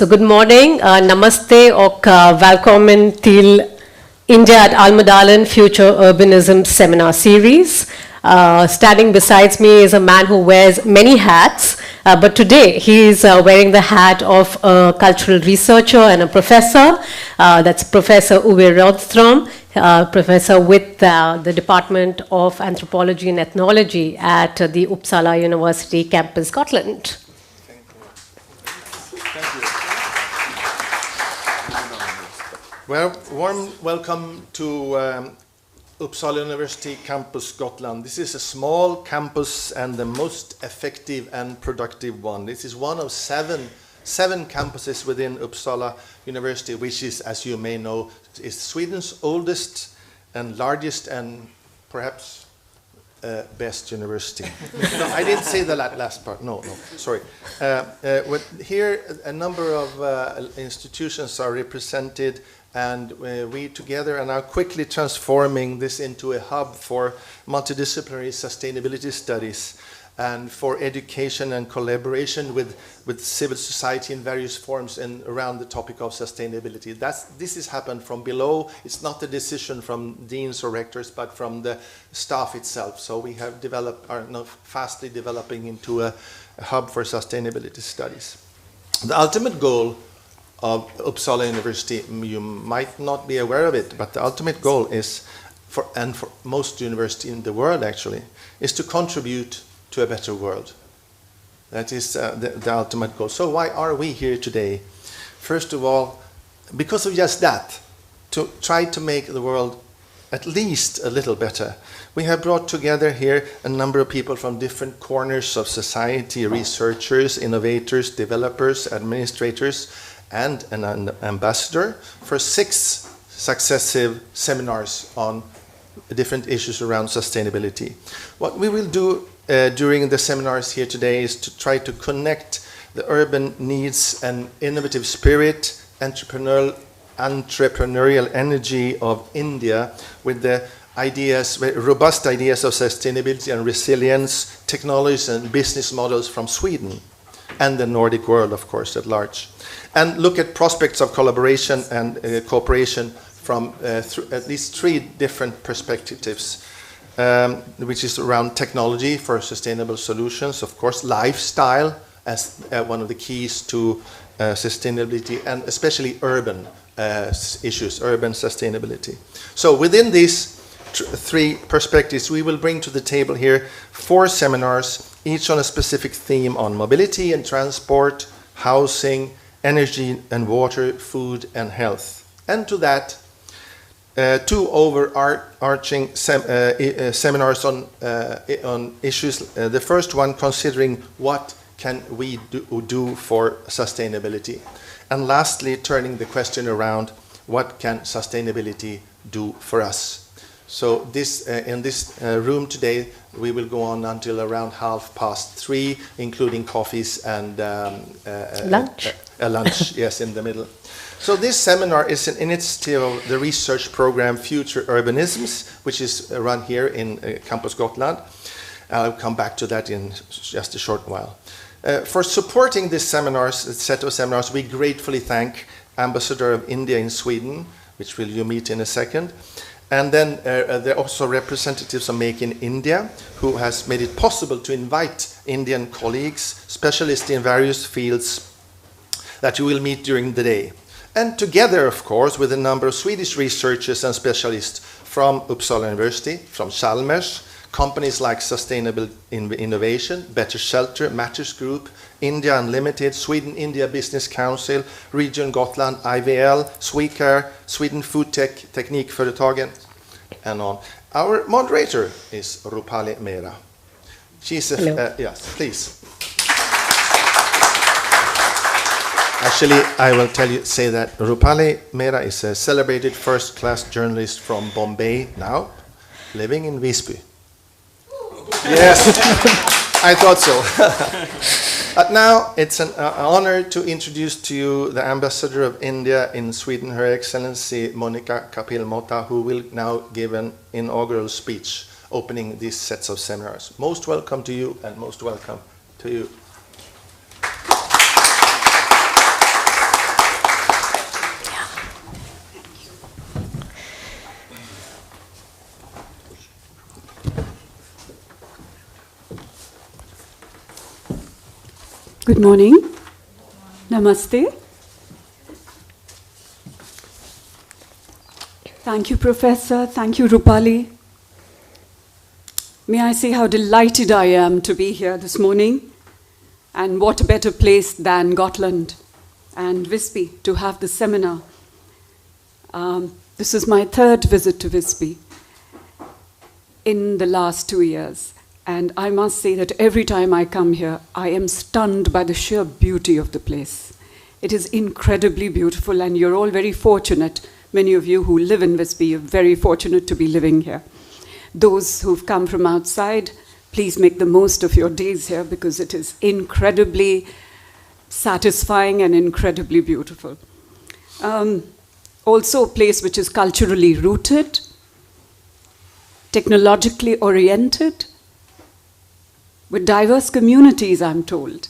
Så good morning, namaste och välkommen till India at Almedalen Future Urbanism Seminar Series. Standing beside me is a man who wears many hats, but today he is wearing the hat of a cultural researcher and a professor. That's Professor Uwe Rådström, professor with the Department of Anthropology and Ethnology at the Uppsala University campus, Scotland. Well, warm welcome to Uppsala University Campus Gotland. This is a small campus and the most effective and productive one. This is one of seven campuses within Uppsala University, which is, as you may know, is Sweden's oldest and largest and perhaps best university. No, I didn't say the last part. No, sorry. Here, a number of institutions are represented, and we together are now quickly transforming this into a hub for multidisciplinary sustainability studies and for education and collaboration with civil society in various forms and around the topic of sustainability. This has happened from below. It's not a decision from deans or rectors, but from the staff itself. So we have are now fastly developing into a hub for sustainability studies. The ultimate goal of Uppsala University, you might not be aware of it, but the ultimate goal is, for most universities in the world actually, is to contribute to a better world. That is the ultimate goal. So why are we here today? First of all, because of just that, to try to make the world at least a little better. We have brought together here a number of people from different corners of society, researchers, innovators, developers, administrators, and an ambassador for 6 successive seminars on different issues around sustainability. What we will do during the seminars here today is to try to connect the urban needs and innovative spirit, entrepreneurial energy of India with the robust ideas of sustainability and resilience, technologies and business models from Sweden and the Nordic world, of course, at large. And look at prospects of collaboration and cooperation from at least 3 different perspectives, which is around technology for sustainable solutions, of course, lifestyle as one of the keys to sustainability, and especially urban issues, urban sustainability. So within these 3 perspectives, we will bring to the table here 4 seminars, each on a specific theme on mobility and transport, housing, energy and water, food and health. And to that, 2 overarching seminars on issues. The first one considering what can we do for sustainability. And lastly, turning the question around what can sustainability do for us. So in this room today, we will go on until around 3:30, including coffees and lunch. Lunch, yes, in the middle. So this seminar is an initiative of the research program Future Urbanisms, which is run here in Campus Gotland. I'll come back to that in just a short while. For supporting this set of seminars, we gratefully thank Ambassador of India in Sweden, which you meet in a second. And then there are also representatives of Make in India, who has made it possible to invite Indian colleagues, specialists in various fields that you will meet during the day. And together, of course, with a number of Swedish researchers and specialists from Uppsala University, from Chalmers, companies like Sustainable Innovation, Better Shelter, Matters Group, India Unlimited, Sweden-India Business Council, Region Gotland, IVL, Swecare, Sweden Food Teknikföretagen, and on. Our moderator is Rupali Mehra. She's yes, please. Actually, I will say that Rupali Mehra is a celebrated first-class journalist from Bombay now, living in Visby. Yes, I thought so. But now it's an honor to introduce to you the Ambassador of India in Sweden, Her Excellency Monika Kapil Mohta, who will now give an inaugural speech opening these sets of seminars. Most welcome to you, and most welcome to you. Good morning. Namaste. Thank you, Professor. Thank you, Rupali. May I say how delighted I am to be here this morning. And what a better place than Gotland and Visby to have this seminar. This is my third visit to Visby in the last 2 years. And I must say that every time I come here, I am stunned by the sheer beauty of the place. It is incredibly beautiful, and you're all very fortunate. Many of you who live in Visby, you're very fortunate to be living here. Those who've come from outside, please make the most of your days here because it is incredibly satisfying and incredibly beautiful. Also a place which is culturally rooted, technologically oriented, with diverse communities, I'm told,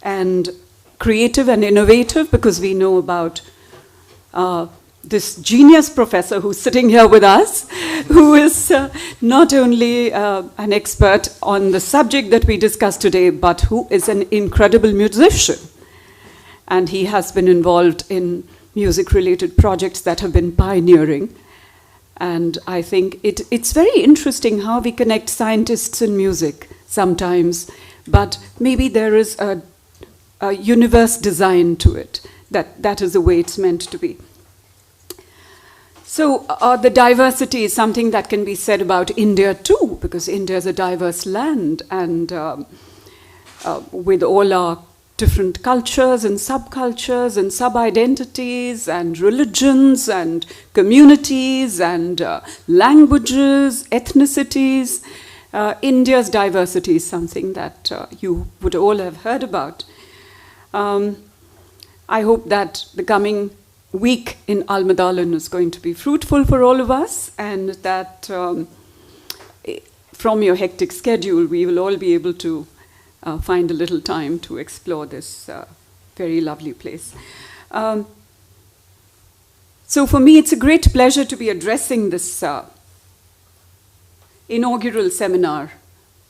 and creative and innovative because we know about this genius professor who's sitting here with us, who is not only an expert on the subject that we discussed today, but who is an incredible musician. And he has been involved in music-related projects that have been pioneering. And I think it's very interesting how we connect scientists and music sometimes, but maybe there is a universe design to it, that is the way it's meant to be. So the diversity is something that can be said about India too, because India is a diverse land, and with all our different cultures and subcultures and sub-identities and religions and communities and languages, ethnicities, India's diversity is something that you would all have heard about. I hope that the coming week in Almedalen is going to be fruitful for all of us, and that from your hectic schedule, we will all be able to find a little time to explore this very lovely place. So for me, it's a great pleasure to be addressing this inaugural seminar,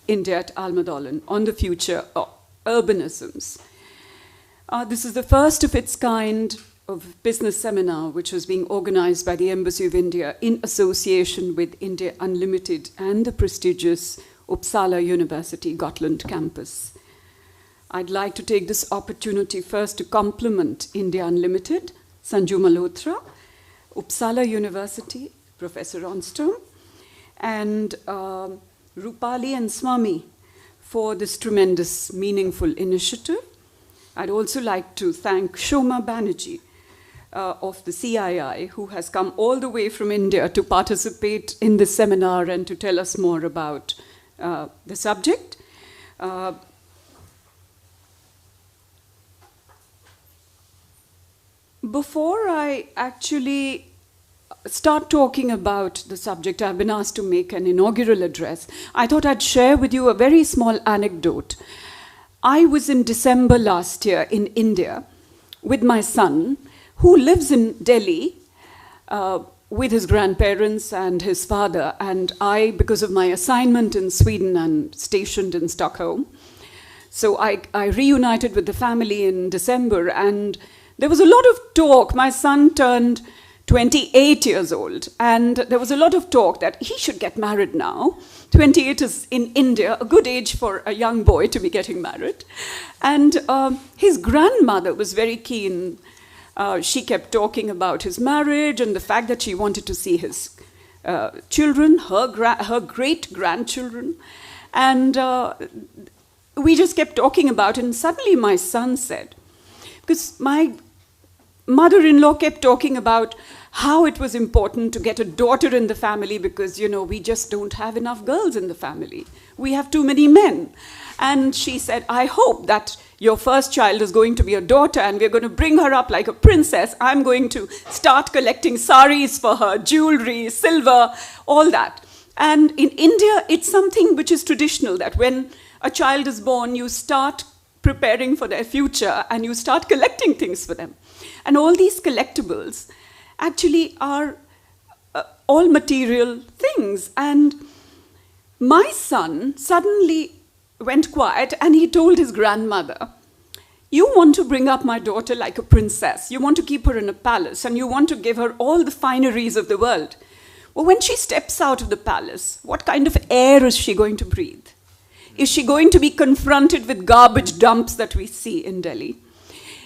India at Almedalen, on the future of urbanisms. This is the first of its kind of business seminar which was being organized by the Embassy of India in association with India Unlimited and the prestigious Uppsala University Gotland campus. I'd like to take this opportunity first to compliment India Unlimited, Sanju Malhotra, Uppsala University, Professor Ronström, and Rupali and Swami for this tremendous, meaningful initiative. I'd also like to thank Shoma Banerjee of the CII, who has come all the way from India to participate in this seminar and to tell us more about the subject. Before I actually start talking about the subject, I've been asked to make an inaugural address. I thought I'd share with you a very small anecdote. I was in December last year in India with my son, who lives in Delhi with his grandparents and his father, and I, because of my assignment in Sweden, and stationed in Stockholm. So I reunited with the family in December, and there was a lot of talk. My son turned 28 years old, and there was a lot of talk that he should get married now. 28 is in India a good age for a young boy to be getting married. And his grandmother was very keen. She kept talking about his marriage and the fact that she wanted to see his children, her great-grandchildren. And we just kept talking about it, and suddenly my son said, because my mother-in-law kept talking about how it was important to get a daughter in the family because, you know, we just don't have enough girls in the family. We have too many men. And she said, I hope that your first child is going to be a daughter and we're going to bring her up like a princess. I'm going to start collecting saris for her, jewelry, silver, all that. And in India, it's something which is traditional, that when a child is born, you start preparing for their future and you start collecting things for them. And all these collectibles actually are all material things. And my son suddenly went quiet and he told his grandmother, You want to bring up my daughter like a princess. You want to keep her in a palace, and you want to give her all the fineries of the world. Well, when she steps out of the palace, what kind of air is she going to breathe? Is she going to be confronted with garbage dumps that we see in Delhi?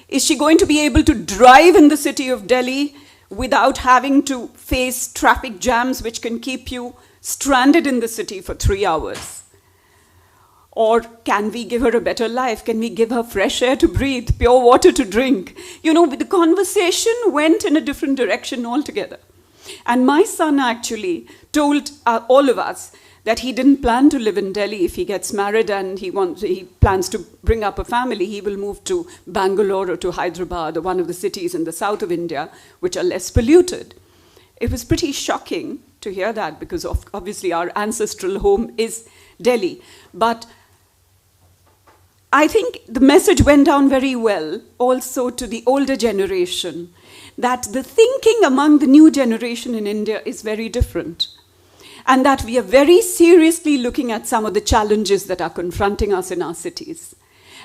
Is she going to be able to drive in the city of Delhi without having to face traffic jams which can keep you stranded in the city for 3 hours? Or can we give her a better life? Can we give her fresh air to breathe, pure water to drink? You know, the conversation went in a different direction altogether. And my son actually told all of us that he didn't plan to live in Delhi. If he gets married and he plans to bring up a family, he will move to Bangalore or to Hyderabad or one of the cities in the south of India, which are less polluted. It was pretty shocking to hear that, because obviously our ancestral home is Delhi. But I think the message went down very well also to the older generation, that the thinking among the new generation in India is very different. And that we are very seriously looking at some of the challenges that are confronting us in our cities.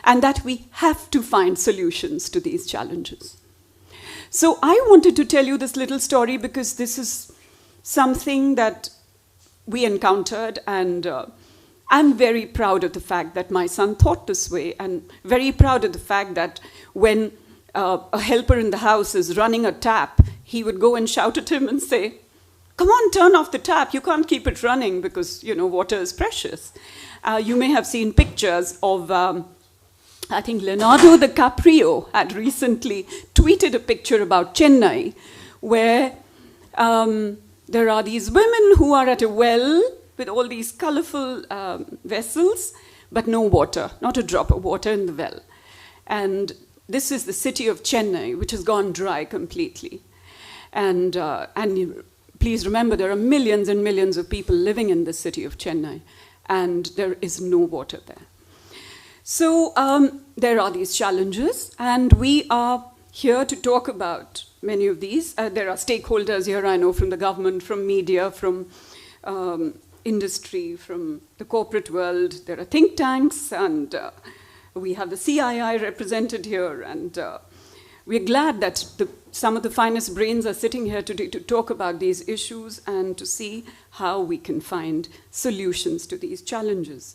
And that we have to find solutions to these challenges. So I wanted to tell you this little story because this is something that we encountered, and I'm very proud of the fact that my son thought this way, and very proud of the fact that when a helper in the house is running a tap, he would go and shout at him and say, "Come on, turn off the tap. You can't keep it running because, you know, water is precious." You may have seen pictures of, I think Leonardo DiCaprio had recently tweeted a picture about Chennai, where there are these women who are at a well with all these colorful vessels, but no water, not a drop of water in the well. And this is the city of Chennai, which has gone dry completely. And please remember, there are millions and millions of people living in the city of Chennai, and there is no water there. So there are these challenges, and we are here to talk about many of these. There are stakeholders here, I know, from the government, from media, from industry, from the corporate world. There are think tanks, and we have the CII represented here, and we're glad that some of the finest brains are sitting here today to talk about these issues and to see how we can find solutions to these challenges.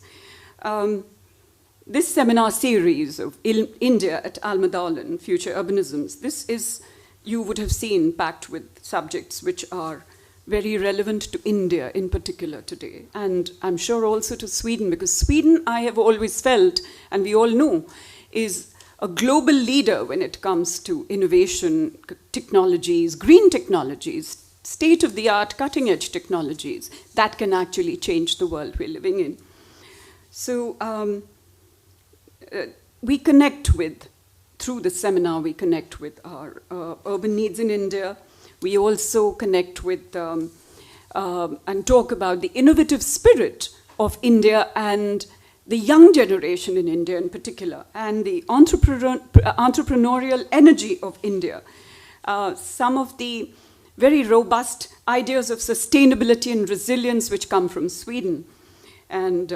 This seminar series of India at Almadalan, Future Urbanisms, this is, you would have seen, packed with subjects which are very relevant to India in particular today. And I'm sure also to Sweden, because Sweden, I have always felt, and we all know, is a global leader when it comes to innovation, technologies, green technologies, state-of-the-art, cutting-edge technologies that can actually change the world we're living in. So we connect with, through the seminar, we connect with our urban needs in India. We also connect with and talk about the innovative spirit of India and the young generation in India in particular, and the entrepreneurial energy of India. Some of the very robust ideas of sustainability and resilience which come from Sweden. And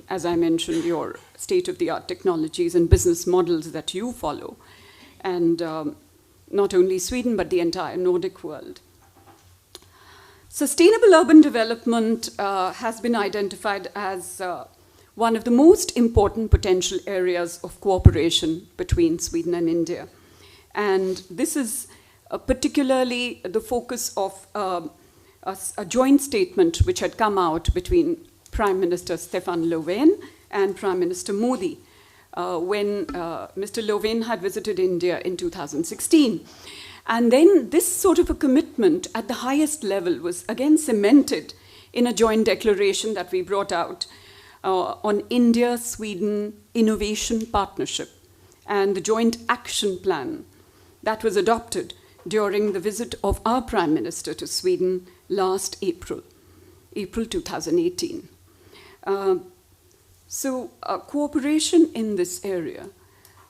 as I mentioned, your state-of-the-art technologies and business models that you follow. And not only Sweden, but the entire Nordic world. Sustainable urban development has been identified as one of the most important potential areas of cooperation between Sweden and India. And this is particularly the focus of a joint statement which had come out between Prime Minister Stefan Löfven and Prime Minister Modi when Mr. Löfven had visited India in 2016. And then this sort of a commitment at the highest level was again cemented in a joint declaration that we brought out on India-Sweden Innovation Partnership and the joint action plan that was adopted during the visit of our Prime Minister to Sweden last April 2018. So cooperation in this area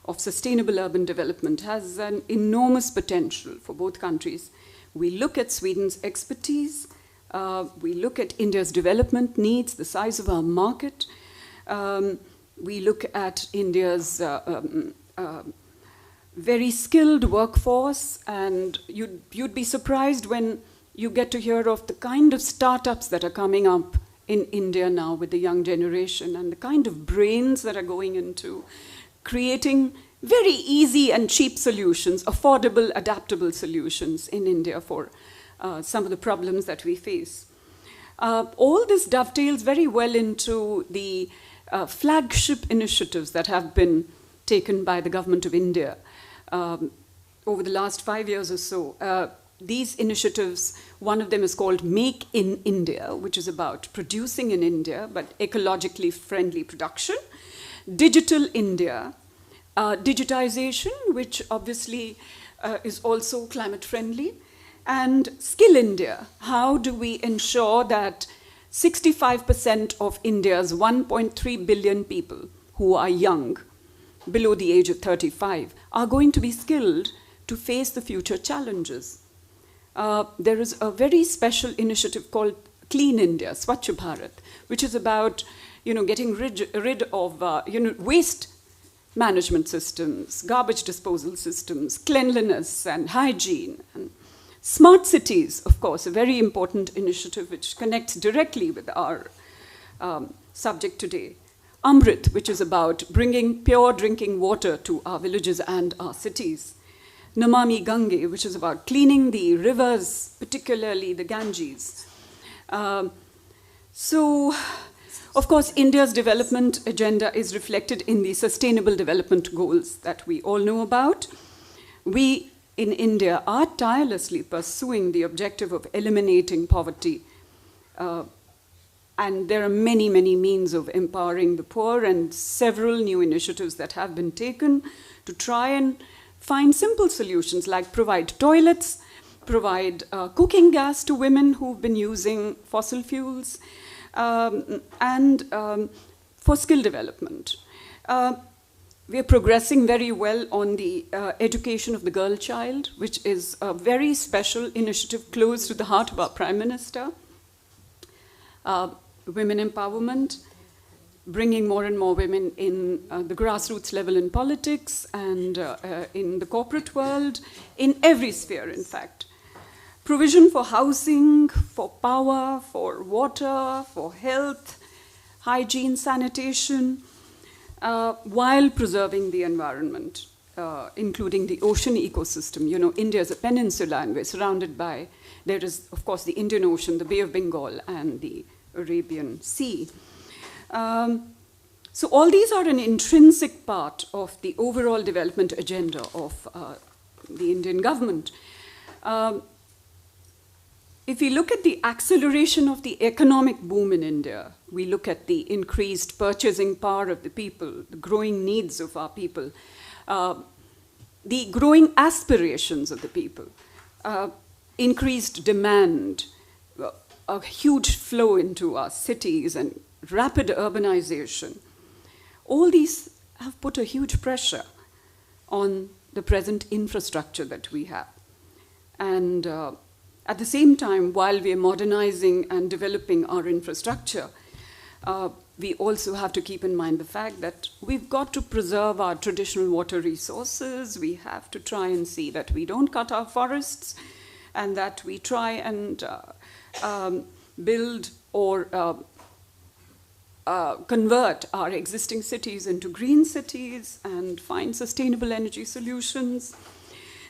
of sustainable urban development has an enormous potential for both countries. We look at Sweden's expertise, we look at India's development needs, the size of our market, we look at India's very skilled workforce, and you'd be surprised when you get to hear of the kind of startups that are coming up in India now with the young generation, and the kind of brains that are going into creating very easy and cheap solutions, affordable, adaptable solutions in India for some of the problems that we face. All this dovetails very well into the flagship initiatives that have been taken by the government of India over the last 5 years or so. These initiatives, one of them is called Make in India, which is about producing in India, but ecologically friendly production. Digital India, digitization, which obviously is also climate friendly. And Skill India, how do we ensure that 65% of India's 1.3 billion people who are young, below the age of 35, are going to be skilled to face the future challenges. There is a very special initiative called Clean India, Swachh Bharat, which is about getting rid of waste management systems, garbage disposal systems, cleanliness and hygiene. And smart cities, of course, a very important initiative which connects directly with our subject today. Amrit, which is about bringing pure drinking water to our villages and our cities. Namami Gange, which is about cleaning the rivers, particularly the Ganges. So, of course, India's development agenda is reflected in the Sustainable Development Goals that we all know about. We in India are tirelessly pursuing the objective of eliminating poverty. And there are many, many means of empowering the poor, and several new initiatives that have been taken to try and find simple solutions like provide toilets, provide cooking gas to women who've been using fossil fuels, and for skill development. We are progressing very well on the education of the girl child, which is a very special initiative close to the heart of our Prime Minister. Women empowerment, bringing more and more women in the grassroots level in politics and in the corporate world, in every sphere, in fact. Provision for housing, for power, for water, for health, hygiene, sanitation, while preserving the environment, including the ocean ecosystem. India is a peninsula and we're surrounded by, there is, of course, the Indian Ocean, the Bay of Bengal, and the Arabian Sea. So all these are an intrinsic part of the overall development agenda of the Indian government. If we look at the acceleration of the economic boom in India, we look at the increased purchasing power of the people, the growing needs of our people, the growing aspirations of the people, increased demand, a huge flow into our cities and rapid urbanization. All these have put a huge pressure on the present infrastructure that we have. And at the same time, while we are modernizing and developing our infrastructure, we also have to keep in mind the fact that we've got to preserve our traditional water resources. We have to try and see that we don't cut our forests, and that we try and build or convert our existing cities into green cities and find sustainable energy solutions.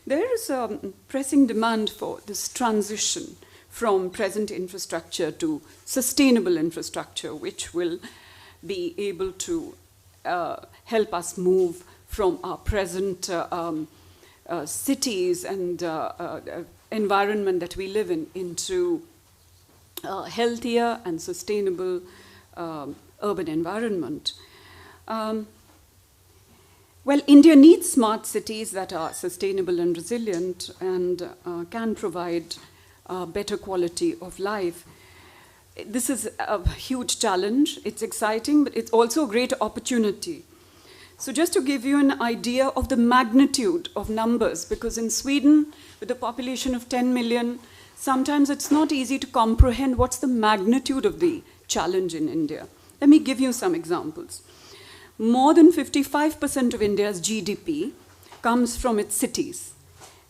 There is a pressing demand for this transition from present infrastructure to sustainable infrastructure, which will be able to help us move from our present cities and environment that we live in into healthier and sustainable urban environment. Well, India needs smart cities that are sustainable and resilient and can provide better quality of life. This is a huge challenge. It's exciting, but it's also a great opportunity. So just to give you an idea of the magnitude of numbers, because in Sweden, with a population of 10 million, sometimes it's not easy to comprehend what's the magnitude of the challenge in India. Let me give you some examples. more than 55% of India's GDP comes from its cities.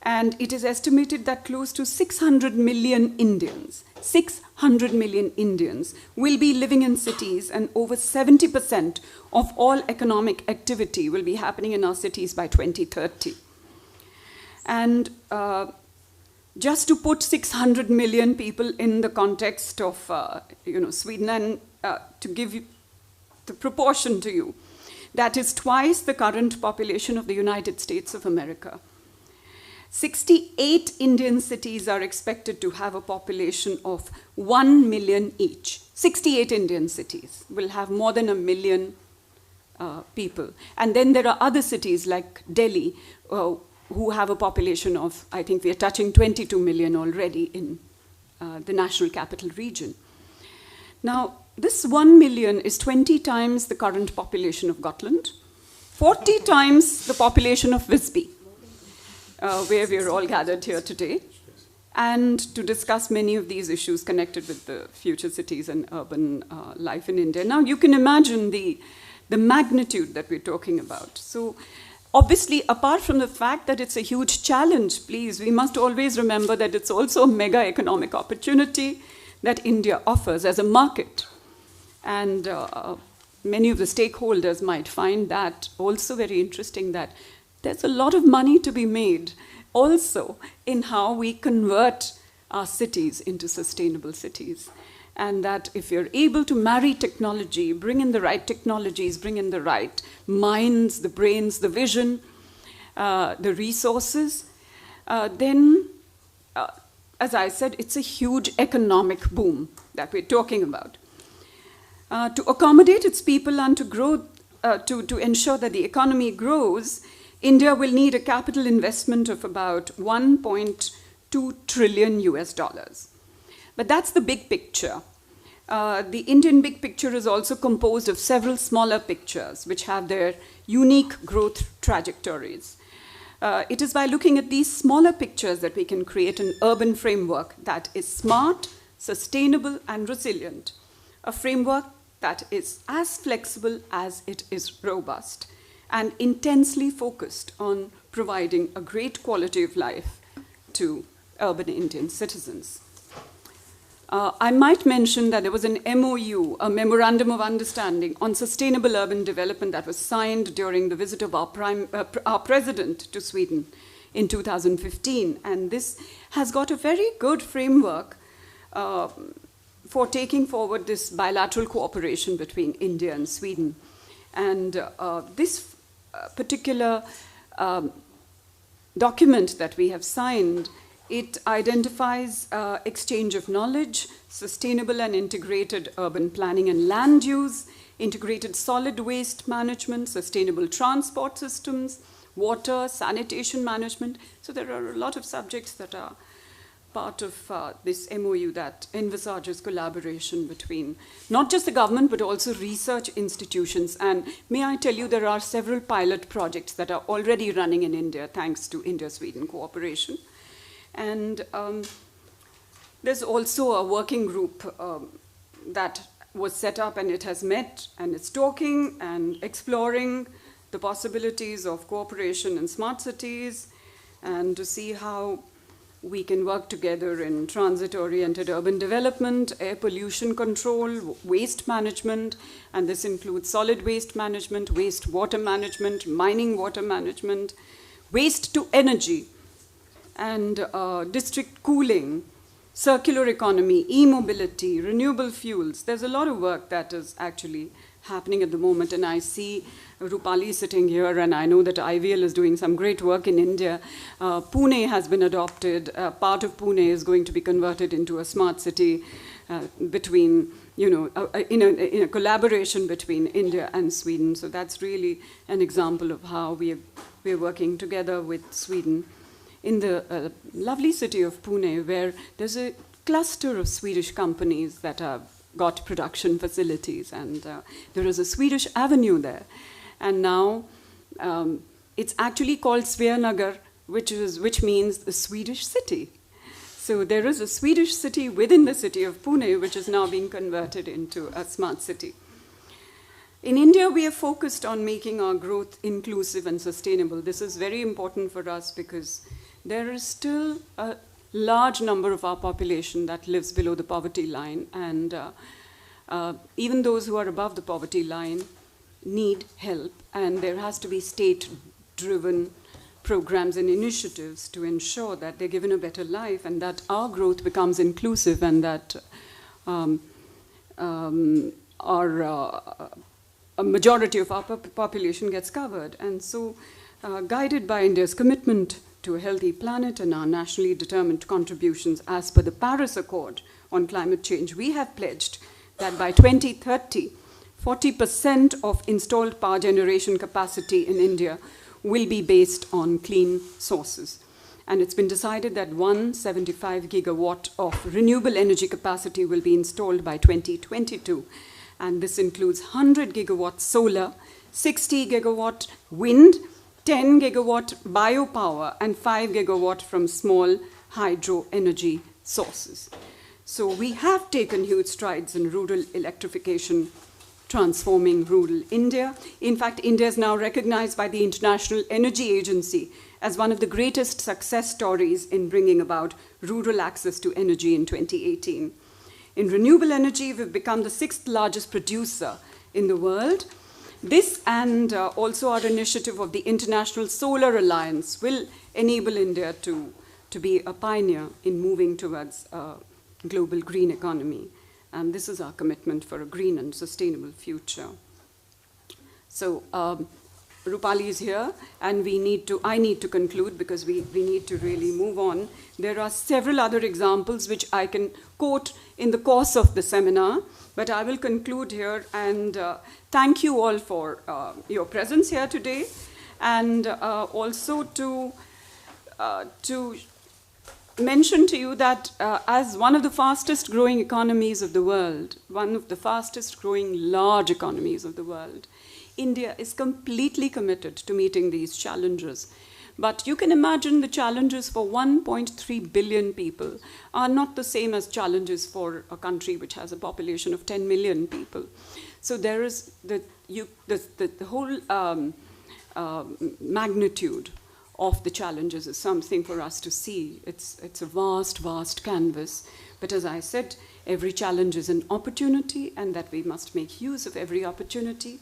And it is estimated that close to 600 million Indians, 600 million Indians will be living in cities, and over 70% of all economic activity will be happening in our cities by 2030. And just to put 600 million people in the context of Sweden, and to give you the proportion to you, that is twice the current population of the United States of America. 68 Indian cities are expected to have a population of 1 million each. 68 Indian cities will have more than 1 million people. And then there are other cities like Delhi who have a population of, I think we are touching 22 million already in the national capital region. Now, this 1 million is 20 times the current population of Gotland, 40 times the population of Visby, where we are all gathered here today, and to discuss many of these issues connected with the future cities and urban life in India. Now, you can imagine the magnitude that we're talking about. So, obviously, apart from the fact that it's a huge challenge, please, we must always remember that it's also a mega economic opportunity that India offers as a market. And many of the stakeholders might find that also very interesting, that there's a lot of money to be made also in how we convert our cities into sustainable cities. And that if you're able to marry technology, bring in the right technologies, bring in the right minds, the brains, the vision, the resources, then, as I said, it's a huge economic boom that we're talking about. To accommodate its people and to grow, to ensure that the economy grows, India will need a capital investment of about 1.2 trillion US dollars. But that's the big picture. The Indian big picture is also composed of several smaller pictures which have their unique growth trajectories. It is by looking at these smaller pictures that we can create an urban framework that is smart, sustainable, and resilient. A framework that is as flexible as it is robust, and intensely focused on providing a great quality of life to urban Indian citizens. I might mention that there was an MOU, a Memorandum of Understanding on Sustainable Urban Development, that was signed during the visit of our President to Sweden in 2015. And this has got a very good framework for taking forward this bilateral cooperation between India and Sweden. And this particular document that we have signed, it identifies exchange of knowledge, sustainable and integrated urban planning and land use, integrated solid waste management, sustainable transport systems, water, sanitation management. So there are a lot of subjects that are part of this MOU that envisages collaboration between not just the government, but also research institutions. And may I tell you, there are several pilot projects that are already running in India, thanks to India-Sweden cooperation. And there's also a working group that was set up, and it has met, and it's talking and exploring the possibilities of cooperation in smart cities, and to see how we can work together in transit-oriented urban development, air pollution control, waste management, and this includes solid waste management, wastewater management, mining water management, waste to energy, and district cooling, circular economy, e-mobility, renewable fuels. There's a lot of work that is actually happening at the moment, and I see Rupali sitting here, and I know that IVL is doing some great work in India. Pune has been adopted. Part of Pune is going to be converted into a smart city between, in a collaboration between India and Sweden. So that's really an example of how we're working together with Sweden in the lovely city of Pune, where there's a cluster of Swedish companies that have got production facilities, and there is a Swedish avenue there. And now it's actually called Sveanagar, which means the Swedish city. So there is a Swedish city within the city of Pune, which is now being converted into a smart city. In India, we are focused on making our growth inclusive and sustainable. This is very important for us because there is still a large number of our population that lives below the poverty line, and even those who are above the poverty line need help, and there has to be state-driven programs and initiatives to ensure that they're given a better life and that our growth becomes inclusive and that a majority of our population gets covered. And so, guided by India's commitment to a healthy planet and our nationally determined contributions as per the Paris Accord on climate change, we have pledged that by 2030, 40% of installed power generation capacity in India will be based on clean sources. And it's been decided that 175 gigawatt of renewable energy capacity will be installed by 2022. And this includes 100 gigawatt solar, 60 gigawatt wind, 10 gigawatt biopower, and 5 gigawatt from small hydro energy sources. So we have taken huge strides in rural electrification, transforming rural India. In fact, India is now recognized by the International Energy Agency as one of the greatest success stories in bringing about rural access to energy in 2018. In renewable energy, we've become the 6th largest producer in the world. This and also our initiative of the International Solar Alliance will enable India to be a pioneer in moving towards a global green economy. And this is our commitment for a green and sustainable future. So Rupali is here, and I need to conclude because we need to really move on. There are several other examples which I can quote in the course of the seminar, but I will conclude here and thank you all for your presence here today, and also to mention to you that as one of the fastest growing economies of the world, one of the fastest growing large economies of the world, India is completely committed to meeting these challenges. But you can imagine the challenges for 1.3 billion people are not the same as challenges for a country which has a population of 10 million people. So there is the whole magnitude of the challenges is something for us to see. It's a vast, vast canvas. But as I said, every challenge is an opportunity, and that we must make use of every opportunity.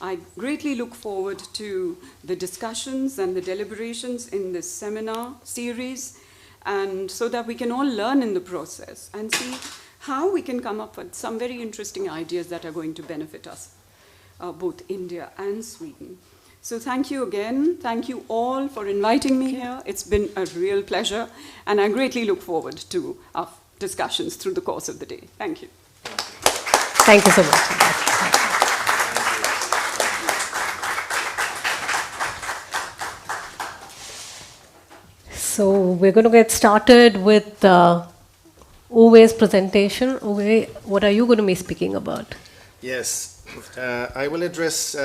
I greatly look forward to the discussions and the deliberations in this seminar series, and so that we can all learn in the process and see how we can come up with some very interesting ideas that are going to benefit us, both India and Sweden. So thank you again. Thank you all for inviting me here. It's been a real pleasure, and I greatly look forward to our discussions through the course of the day. Thank you. Thank you so much. So we're going to get started with Uwe's presentation. Uwe, what are you going to be speaking about? Yes, I will address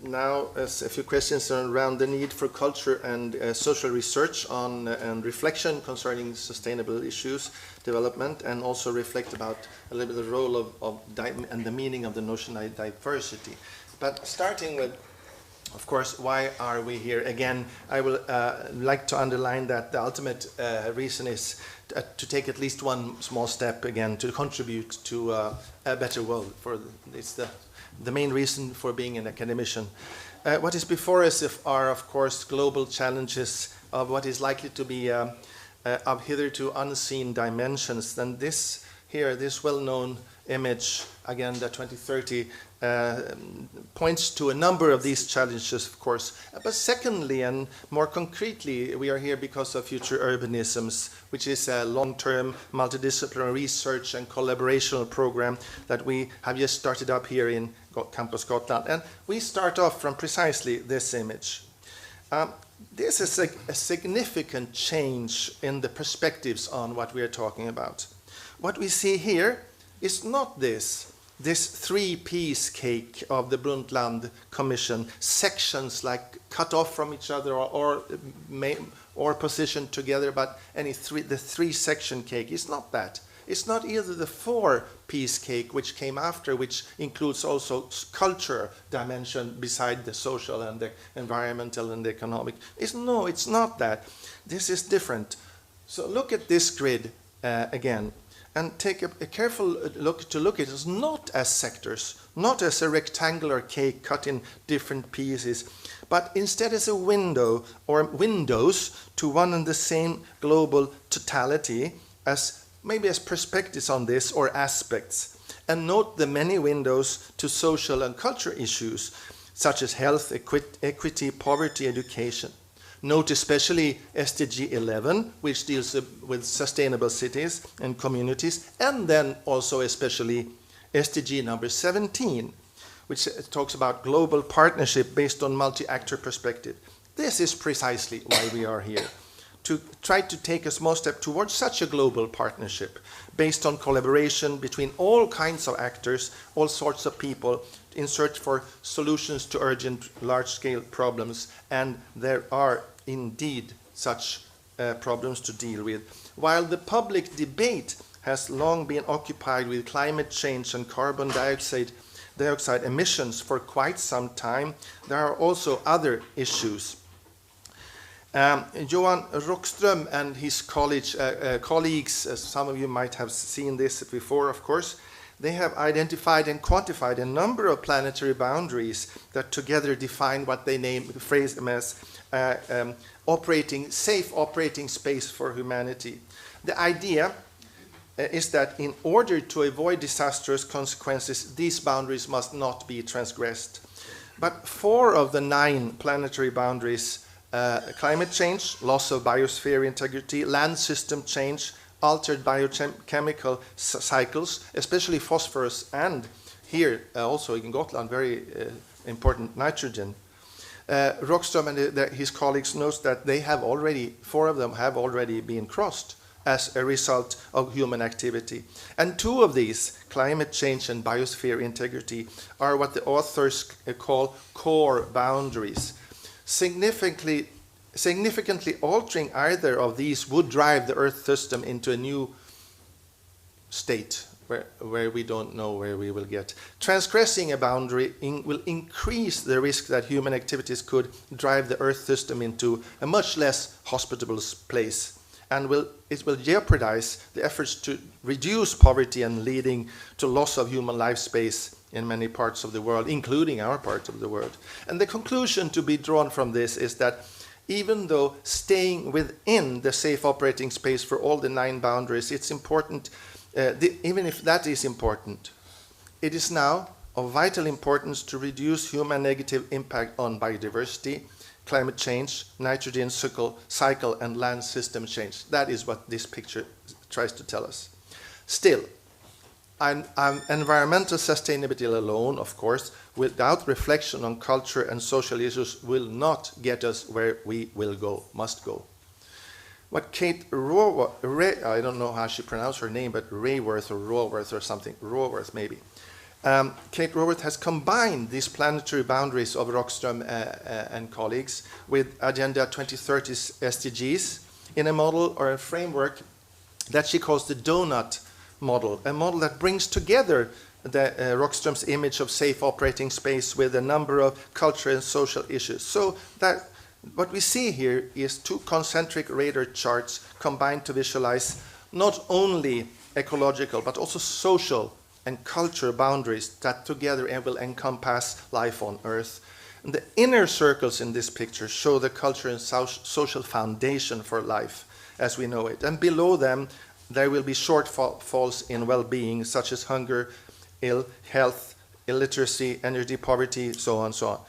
now a few questions around the need for culture and social research on and reflection concerning sustainable issues, development, and also reflect about a little bit the role of and the meaning of the notion of diversity. But starting with, of course, why are we here? Again, I will like to underline that the ultimate reason is to take at least one small step again to contribute to a better world. It's the main reason for being an academician. What is before us are, of course, global challenges of what is likely to be of hitherto unseen dimensions. And this well-known image, Agenda 2030, points to a number of these challenges, of course. But secondly, and more concretely, we are here because of Future Urbanisms, which is a long-term multidisciplinary research and collaborational program that we have just started up here in Campus Gotland. And we start off from precisely this image. This is a significant change in the perspectives on what we are talking about. What we see here is not this three-piece cake of the Brundtland Commission, sections like cut off from each other or positioned together, but the three-section cake is not that. It's not either the four-piece cake which came after, which includes also culture dimension beside the social and the environmental and the economic. No, it's not that. This is different. So look at this grid again, and take a careful look at it not as sectors, not as a rectangular cake cut in different pieces, but instead as a window or windows to one and the same global totality, as maybe as perspectives on this or aspects. And note the many windows to social and culture issues such as health, equity, poverty, education. Note especially SDG 11, which deals with sustainable cities and communities, and then also especially SDG number 17, which talks about global partnership based on multi-actor perspective. This is precisely why we are here, to try to take a small step towards such a global partnership based on collaboration between all kinds of actors, all sorts of people, in search for solutions to urgent large-scale problems, and there are indeed such problems to deal with. While the public debate has long been occupied with climate change and carbon dioxide emissions for quite some time, there are also other issues. Johan Rockström and his colleagues, some of you might have seen this before, of course, they have identified and quantified a number of planetary boundaries that together define what they phrase them as safe operating space for humanity. The idea is that in order to avoid disastrous consequences, these boundaries must not be transgressed. But 4 of the 9 planetary boundaries, climate change, loss of biosphere integrity, land system change, altered biochemical cycles, especially phosphorus, and here also in Gotland, very important nitrogen. Rockström and his colleagues note that they have already, 4 of them have already been crossed as a result of human activity. And 2 of these, climate change and biosphere integrity, are what the authors call core boundaries. Significantly altering either of these would drive the Earth system into a new state where we don't know where we will get. Transgressing a boundary will increase the risk that human activities could drive the Earth system into a much less hospitable place, and it will jeopardize the efforts to reduce poverty and leading to loss of human life space in many parts of the world, including our part of the world. And the conclusion to be drawn from this is that even though staying within the safe operating space for all the 9 boundaries, it's important, even if that is important, it is now of vital importance to reduce human negative impact on biodiversity, climate change, nitrogen cycle, and land system change. That is what this picture tries to tell us. Still, environmental sustainability alone, of course, without reflection on culture and social issues, will not get us where we must go. What Kate Raworth, I don't know how she pronounced her name, but Raworth or Raworth or something, Raworth maybe. Kate Raworth has combined these planetary boundaries of Rockström and colleagues with Agenda 2030's SDGs in a model or a framework that she calls the donut model, a model that brings together the Rockström's image of safe operating space with a number of cultural and social issues. So that what we see here is 2 concentric radar charts combined to visualize not only ecological but also social and cultural boundaries that together will encompass life on Earth. And the inner circles in this picture show the cultural and social foundation for life as we know it. And below them, there will be shortfalls in well-being, such as hunger, ill health, illiteracy, energy poverty, so on, so on.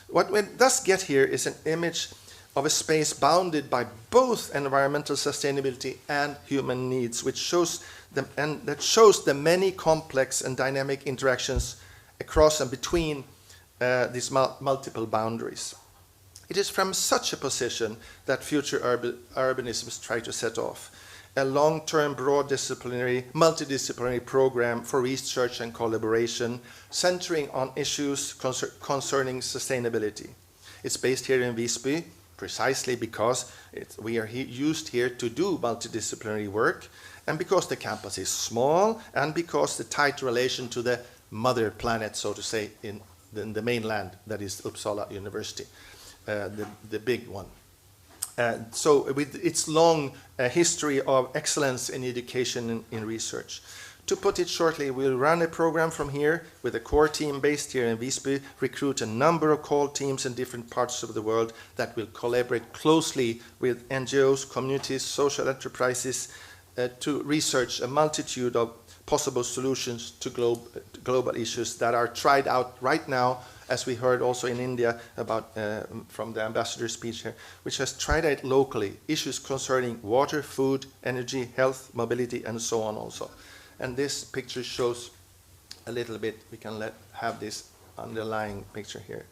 What we thus get here is an image of a space bounded by both environmental sustainability and human needs, which shows the many complex and dynamic interactions across and between these multiple boundaries. It is from such a position that future urbanisms try to set off a long-term, broad multidisciplinary program for research and collaboration, centering on issues concerning sustainability. It's based here in Visby, precisely because we are used here to do multidisciplinary work, And because the campus is small, and because the tight relation to the mother planet, so to say, in the mainland, that is Uppsala University, the big one. So with its long history of excellence in education and in research. To put it shortly, we'll run a program from here with a core team based here in Visby, recruit a number of call teams in different parts of the world that will collaborate closely with NGOs, communities, social enterprises to research a multitude of possible solutions to global issues that are tried out right now, as we heard also in India about from the ambassador's speech here, which has tried out locally issues concerning water, food, energy, health, mobility, and so on also. And this picture shows a little bit, we can have this underlying picture here.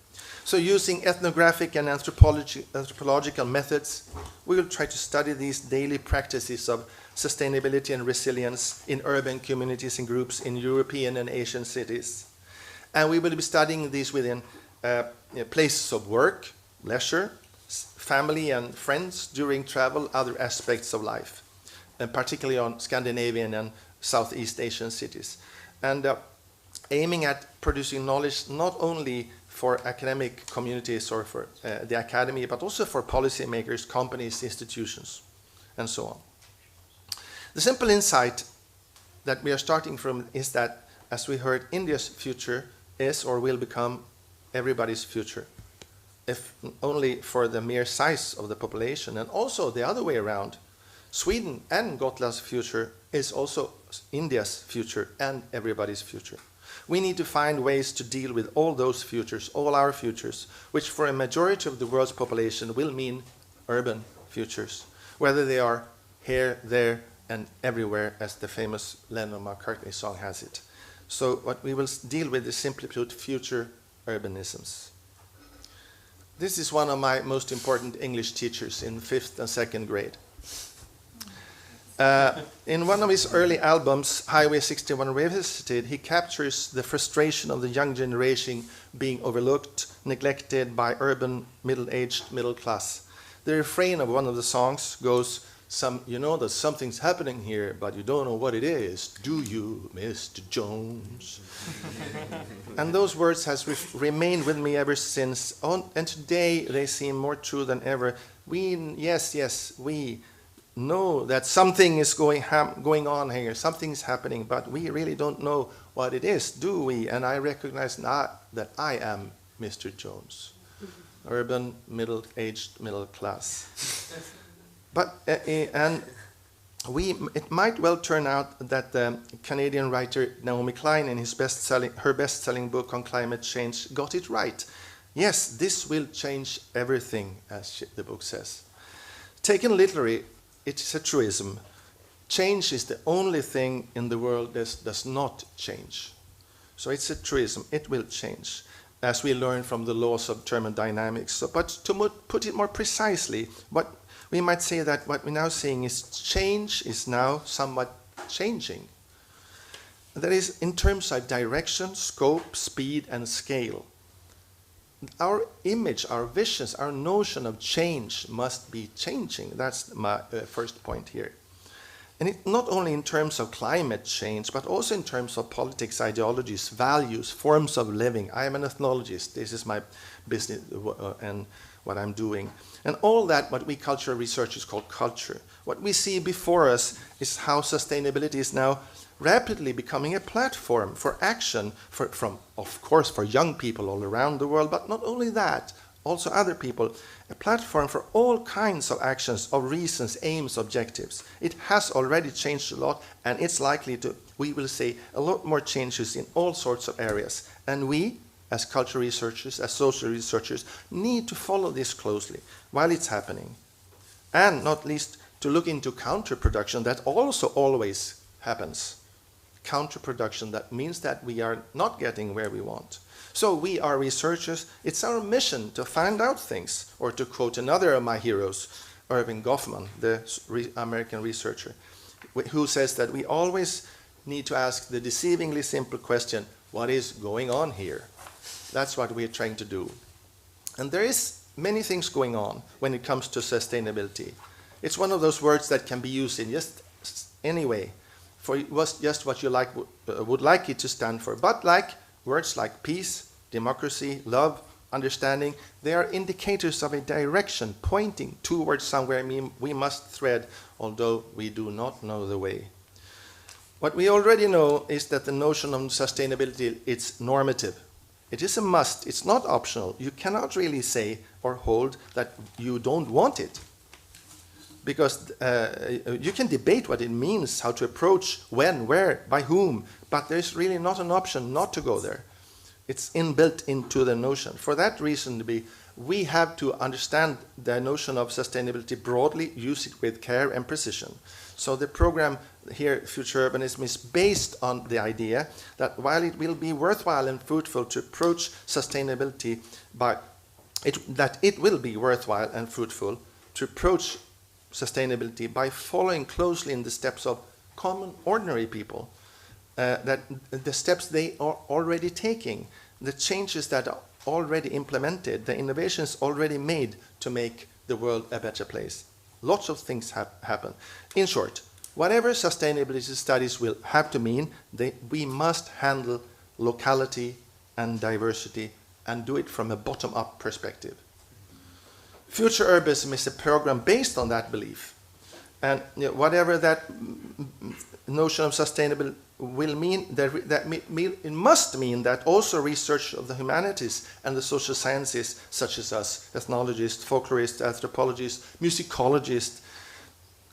So using ethnographic and anthropological methods, we will try to study these daily practices of sustainability and resilience in urban communities and groups in European and Asian cities. And we will be studying these within places of work, leisure, family and friends during travel, other aspects of life, and particularly on Scandinavian and Southeast Asian cities. And aiming at producing knowledge not only for academic communities or for the academy, but also for policymakers, companies, institutions, and so on. The simple insight that we are starting from is that, as we heard, India's future is or will become everybody's future, if only for the mere size of the population, and also the other way around. Sweden and Gotland's future is also India's future and everybody's future. We need to find ways to deal with all those futures, all our futures, which for a majority of the world's population will mean urban futures, whether they are here, there, and everywhere, as the famous Lennon-McCartney song has it. So what we will deal with is, simply put, future urbanisms. This is one of my most important English teachers in 5th and 2nd grade. In one of his early albums, Highway 61 Revisited, he captures the frustration of the young generation being overlooked, neglected by urban, middle-aged, middle class. The refrain of one of the songs goes, you know that something's happening here, but you don't know what it is, do you, Mr. Jones? And those words has remained with me ever since, and today they seem more true than ever. We know that something is going on here, something's happening, but we really don't know what it is, do we? And I recognize not that I am Mr. Jones, urban, middle-aged, middle class. But it might well turn out that the Canadian writer Naomi Klein, in her best-selling book on climate change, got it right. Yes, this will change everything, as the book says. Taken literally, it is a truism. Change is the only thing in the world that does not change. So it's a truism. It will change, as we learn from the laws of thermodynamics. So, but to put it more precisely, we might say that what we're now seeing is change is now somewhat changing. That is, in terms of direction, scope, speed, and scale. Our image, our visions, our notion of change must be changing. That's my first point here. And not only in terms of climate change, but also in terms of politics, ideologies, values, forms of living. I am an ethnologist. This is my business and what I'm doing. And all that, what we cultural researchers call culture. What we see before us is how sustainability is now rapidly becoming a platform for action, of course, for young people all around the world, but not only that, also other people, a platform for all kinds of actions, of reasons, aims, objectives. It has already changed a lot, and it's likely to, we will see, a lot more changes in all sorts of areas. And we, as cultural researchers, as social researchers, need to follow this closely while it's happening. And not least, to look into counterproduction that also always happens. Counterproduction, that means that we are not getting where we want. So we are researchers. It's our mission to find out things, or to quote another of my heroes, Irving Goffman, the American researcher, who says that we always need to ask the deceivingly simple question, what is going on here? That's what we're trying to do. And there is many things going on when it comes to sustainability. It's one of those words that can be used in just anyway, for it was just what you would like it to stand for. But like words like peace, democracy, love, understanding, they are indicators of a direction pointing towards somewhere we must thread, although we do not know the way. What we already know is that the notion of sustainability is normative. It is a must, it's not optional. You cannot really say or hold that you don't want it. Because you can debate what it means, how to approach, when, where, by whom, but there's really not an option not to go there. It's inbuilt into the notion. For that reason, we have to understand the notion of sustainability broadly, use it with care and precision. So the program here, Future Urbanism, is based on the idea that while it will be worthwhile and fruitful to approach sustainability it will be worthwhile and fruitful to approach sustainability by following closely in the steps of common, ordinary people, that the steps they are already taking, the changes that are already implemented, the innovations already made to make the world a better place. Lots of things happen. In short, whatever sustainability studies will have to mean, we must handle locality and diversity and do it from a bottom-up perspective. Future Urbanism is a program based on that belief. And whatever that notion of sustainable will mean, it must mean that also research of the humanities and the social sciences, such as us, ethnologists, folklorists, anthropologists, musicologists,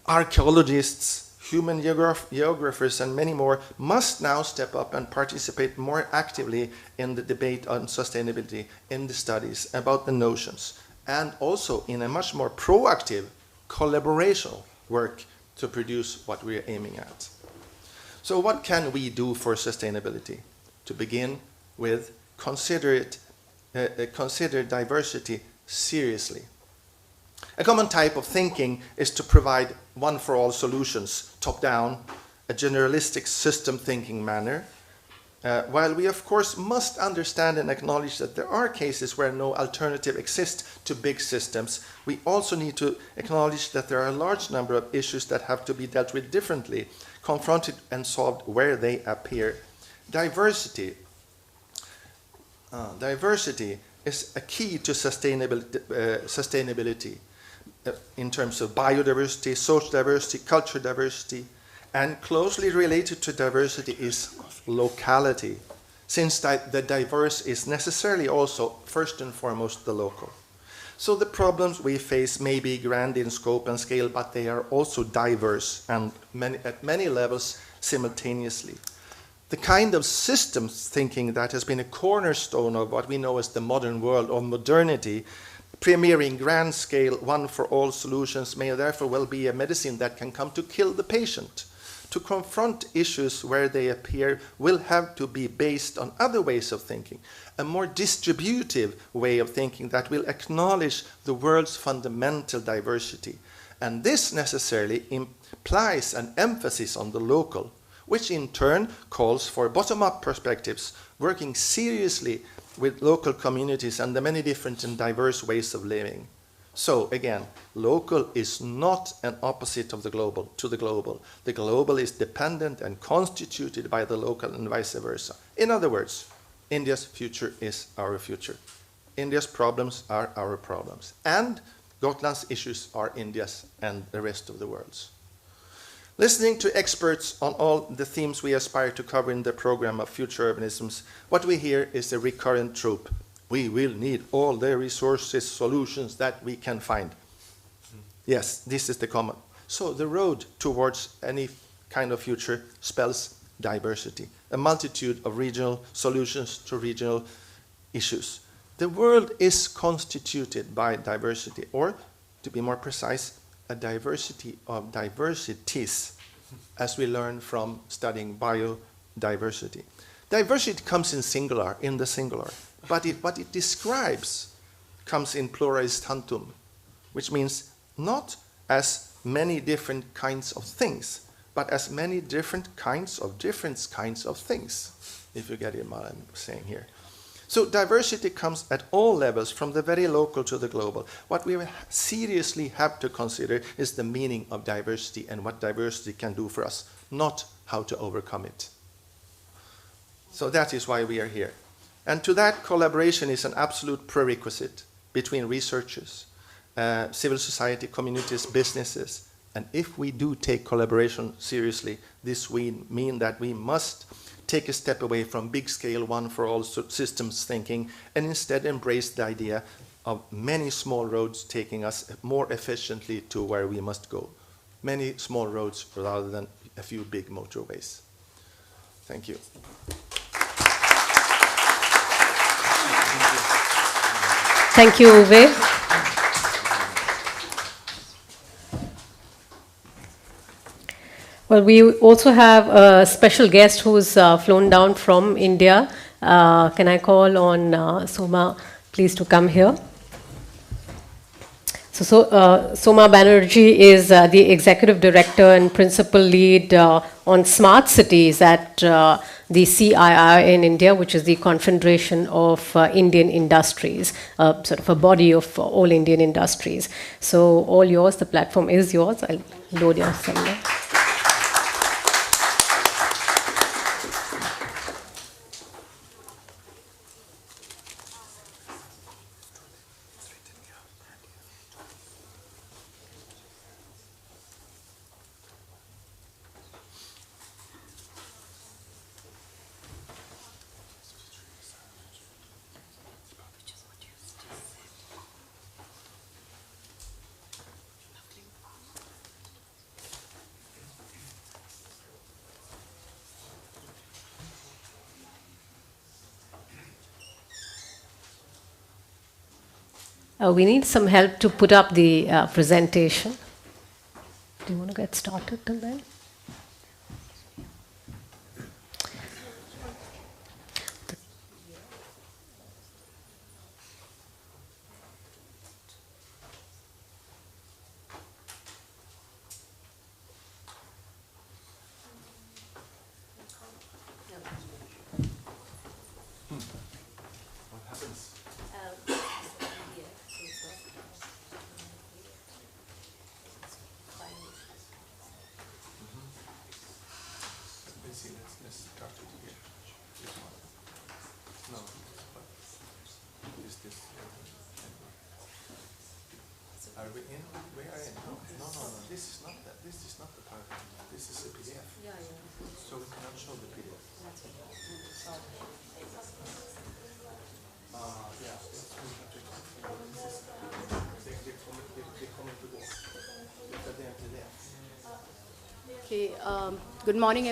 archaeologists, human geographers, and many more, must now step up and participate more actively in the debate on sustainability, in the studies about the notions, and also in a much more proactive collaborational work to produce what we are aiming at. So what can we do for sustainability? To begin with, consider diversity seriously. A common type of thinking is to provide one-for-all solutions, top-down, a generalistic system thinking manner, while we of course must understand and acknowledge that there are cases where no alternative exists to big systems, we also need to acknowledge that there are a large number of issues that have to be dealt with differently, confronted and solved where they appear. Diversity is a key to sustainability in terms of biodiversity, social diversity, cultural diversity, and closely related to diversity is locality, since the diverse is necessarily also, first and foremost, the local. So the problems we face may be grand in scope and scale, but they are also diverse and at many levels simultaneously. The kind of systems thinking that has been a cornerstone of what we know as the modern world of modernity, premiering grand scale, one-for-all solutions, may therefore well be a medicine that can come to kill the patient. To confront issues where they appear will have to be based on other ways of thinking, a more distributive way of thinking that will acknowledge the world's fundamental diversity. And this necessarily implies an emphasis on the local, which in turn calls for bottom-up perspectives, working seriously with local communities and the many different and diverse ways of living. So again, local is not an opposite of the global, to the global. The global is dependent and constituted by the local and vice versa. In other words, India's future is our future. India's problems are our problems. And Gotland's issues are India's and the rest of the world's. Listening to experts on all the themes we aspire to cover in the program of Future Urbanisms, what we hear is a recurrent trope. We will need all the resources, solutions that we can find. Yes, this is the common. So the road towards any kind of future spells diversity, a multitude of regional solutions to regional issues. The world is constituted by diversity, or to be more precise, a diversity of diversities, as we learn from studying biodiversity. Diversity comes in singular, in the singular. But what it describes comes in pluralis tantum, which means not as many different kinds of things, but as many different kinds of things, if you get what I'm saying here. So diversity comes at all levels, from the very local to the global. What we seriously have to consider is the meaning of diversity and what diversity can do for us, not how to overcome it. So that is why we are here. And to that, collaboration is an absolute prerequisite between researchers, civil society, communities, businesses. And if we do take collaboration seriously, this will mean that we must take a step away from big-scale one-for-all systems thinking and instead embrace the idea of many small roads taking us more efficiently to where we must go. Many small roads rather than a few big motorways. Thank you. Thank you, Uwe. Well, we also have a special guest who's flown down from India. Can I call on Soma, please, to come here? Soma Banerjee is the Executive Director and Principal Lead on Smart Cities at the CII in India, which is the Confederation of Indian Industries, sort of a body of all Indian industries. So all yours, the platform is yours. I'll load your somewhere. We need some help to put up the presentation. Do you want to get started till then? What happens? Let's start it here. This one. No, but is this? Are we in? We are in. No. This is not that. This is not the PowerPoint. This is a PDF. Yeah. So we cannot show the PDF. Yeah. Det kommer inte gå. Okay. Good morning, everyone.